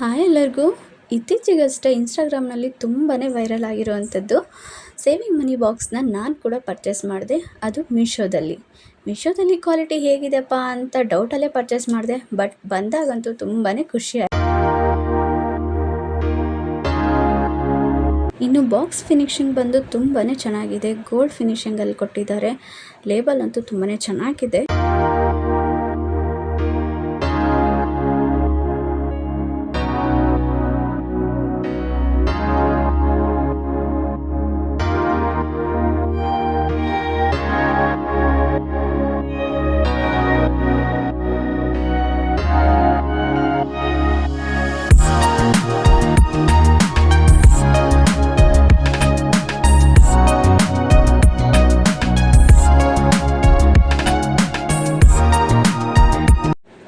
Hi ಎಲ್ಲರಿಗೂ. ಇತ್ತೀಚೆಗಷ್ಟೇ ಇನ್ಸ್ಟಾಗ್ರಾಮ್ನಲ್ಲಿ ತುಂಬಾ ವೈರಲ್ ಆಗಿರುವಂಥದ್ದು ಸೇವಿಂಗ್ ಮನಿ ಬಾಕ್ಸ್ನ ನಾನು ಕೂಡ ಪರ್ಚೇಸ್ ಮಾಡಿದೆ. ಅದು ಮೀಶೋದಲ್ಲಿ ಕ್ವಾಲಿಟಿ ಹೇಗಿದೆಪ್ಪ ಅಂತ ಡೌಟಲ್ಲೇ ಪರ್ಚೇಸ್ ಮಾಡಿದೆ. ಬಟ್ ಬಂದಾಗಂತೂ ತುಂಬಾ ಖುಷಿ ಆಯ್ತು. ಇನ್ನು ಬಾಕ್ಸ್ ಫಿನಿಶಿಂಗ್ ಬಂದು ತುಂಬಾ ಚೆನ್ನಾಗಿದೆ. ಗೋಲ್ಡ್ ಫಿನಿಶಿಂಗಲ್ಲಿ ಕೊಟ್ಟಿದ್ದಾರೆ. ಲೇಬಲ್ ಅಂತೂ ತುಂಬಾ ಚೆನ್ನಾಗಿದೆ.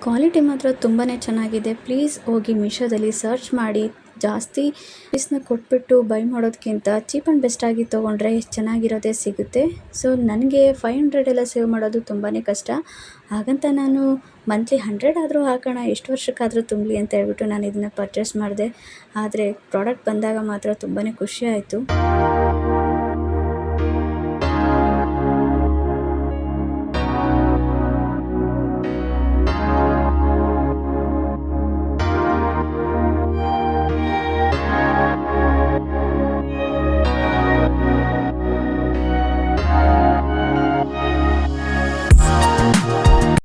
ಕ್ವಾಲಿಟಿ ಮಾತ್ರ ತುಂಬಾ ಚೆನ್ನಾಗಿದೆ. ಪ್ಲೀಸ್ ಹೋಗಿ ಮೀಶೋದಲ್ಲಿ ಸರ್ಚ್ ಮಾಡಿ. ಜಾಸ್ತಿ ಪೀಸ್ನ ಕೊಟ್ಬಿಟ್ಟು ಬೈ ಮಾಡೋದಕ್ಕಿಂತ ಚೀಪ್ ಆ್ಯಂಡ್ ಬೆಸ್ಟಾಗಿ ತೊಗೊಂಡ್ರೆ ಚೆನ್ನಾಗಿರೋದೇ ಸಿಗುತ್ತೆ. ಸೊ ನನಗೆ 500 ಎಲ್ಲ ಸೇವ್ ಮಾಡೋದು ತುಂಬಾ ಕಷ್ಟ. ಹಾಗಂತ ನಾನು ಮಂತ್ಲಿ 100 ಆದರೂ ಹಾಕೋಣ, ಎಷ್ಟು ವರ್ಷಕ್ಕಾದರೂ ತುಂಬಲಿ ಅಂತ ಹೇಳ್ಬಿಟ್ಟು ನಾನು ಇದನ್ನು ಪರ್ಚೇಸ್ ಮಾಡಿದೆ. ಆದರೆ ಪ್ರಾಡಕ್ಟ್ ಬಂದಾಗ ಮಾತ್ರ ತುಂಬಾ ಖುಷಿ ಆಯಿತು.